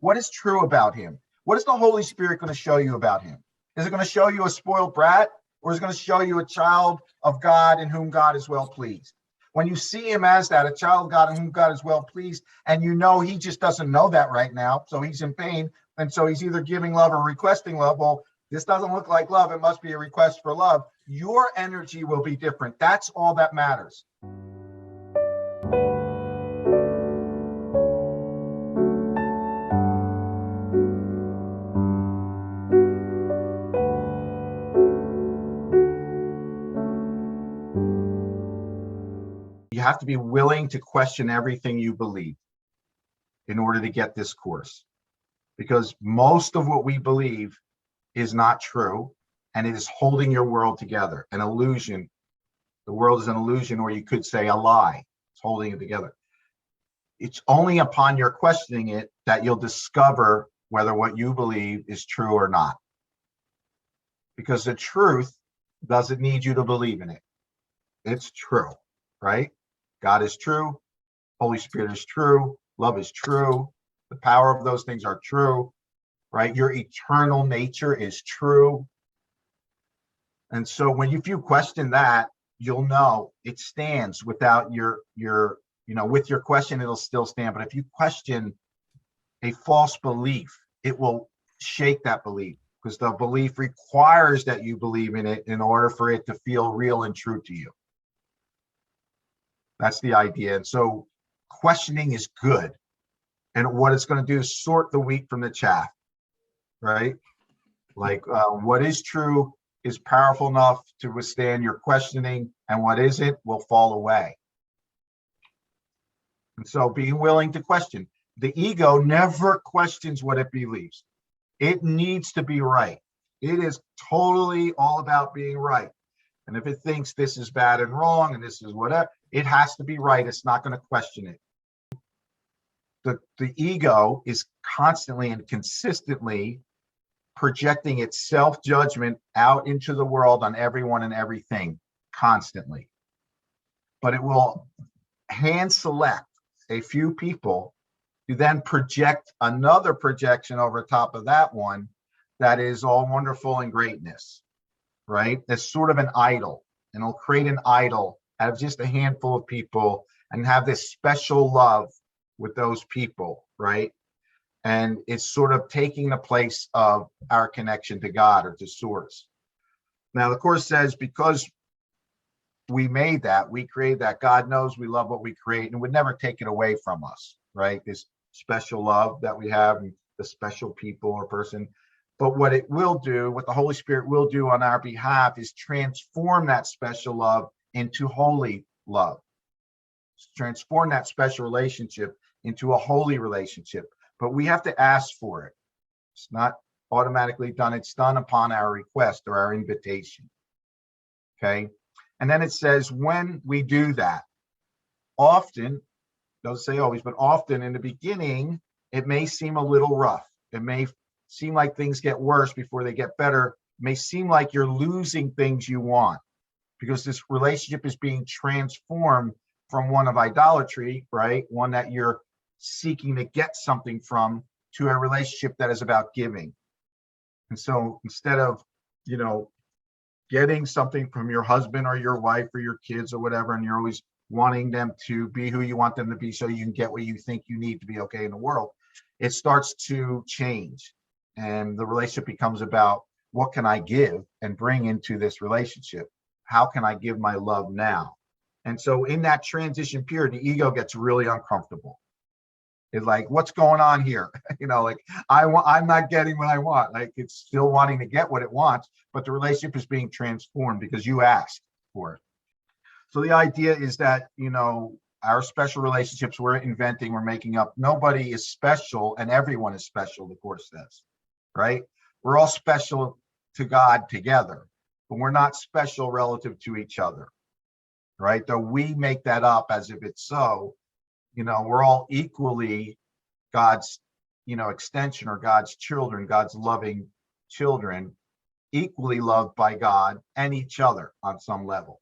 What is true about him? What is the Holy Spirit going to show you about him? Is it going to show you a spoiled brat, or is it going to show you a child of God in whom God is well pleased? When you see him as that, a child of God in whom God is well pleased, and you know he just doesn't know that right now, so he's in pain, and so he's either giving love or requesting love. Well, this doesn't look like love. It must be a request for love. Your energy will be different. That's all that matters. You have to be willing to question everything you believe in order to get this course, because most of what we believe is not true, and it is holding your world together, an illusion. The world is an illusion, or you could say a lie. It's holding it together. It's only upon your questioning it that you'll discover whether what you believe is true or not, because the truth doesn't need you to believe in it. It's true, right? God is true. Holy Spirit is true. Love is true. The power of those things are true, right? Your eternal nature is true. And so when if you question that, you'll know it stands without your with your question, it'll still stand. But if you question a false belief, it will shake that belief, because the belief requires that you believe in it in order for it to feel real and true to you. That's the idea. And so questioning is good. And what it's going to do is sort the wheat from the chaff, right? Like what is true is powerful enough to withstand your questioning, and what isn't will fall away. And so being willing to question. The ego never questions what it believes. It needs to be right. It is totally all about being right. And if it thinks this is bad and wrong and this is whatever, it has to be right. It's not going to question it. The ego is constantly and consistently projecting its self-judgment out into the world on everyone and everything constantly. But it will hand select a few people to then project another projection over top of that one that is all wonderful and greatness, right? That's sort of an idol, and it'll create an idol out of just a handful of people and have this special love with those people, right? And it's sort of taking the place of our connection to God or to source. Now, the Course says because we made that, we created that, God knows we love what we create and would never take it away from us, right? This special love that we have, and the special people or person. But what it will do, what the Holy Spirit will do on our behalf, is transform that special love into holy love. Transform that special relationship into a holy relationship. But we have to ask for it. It's not automatically done. It's done upon our request or our invitation. Okay. And then it says, when we do that, often, doesn't say always, but often in the beginning, it may seem a little rough. It may seem like things get worse before they get better. It may seem like you're losing things you want, because this relationship is being transformed from one of idolatry, right? One that you're seeking to get something from, to a relationship that is about giving. And so instead of, getting something from your husband or your wife or your kids or whatever, and you're always wanting them to be who you want them to be so you can get what you think you need to be okay in the world, it starts to change. And the relationship becomes about, what can I give and bring into this relationship? How can I give my love now? And so in that transition period, the ego gets really uncomfortable. It's like, what's going on here? I'm not getting what I want. Like, it's still wanting to get what it wants, but the relationship is being transformed because you asked for it. So the idea is that, our special relationships we're inventing, we're making up. Nobody is special and everyone is special, the Course says, right? We're all special to God together, but we're not special relative to each other, right? Though we make that up as if it's so. We're all equally God's, extension, or God's children, God's loving children, equally loved by God and each other on some level.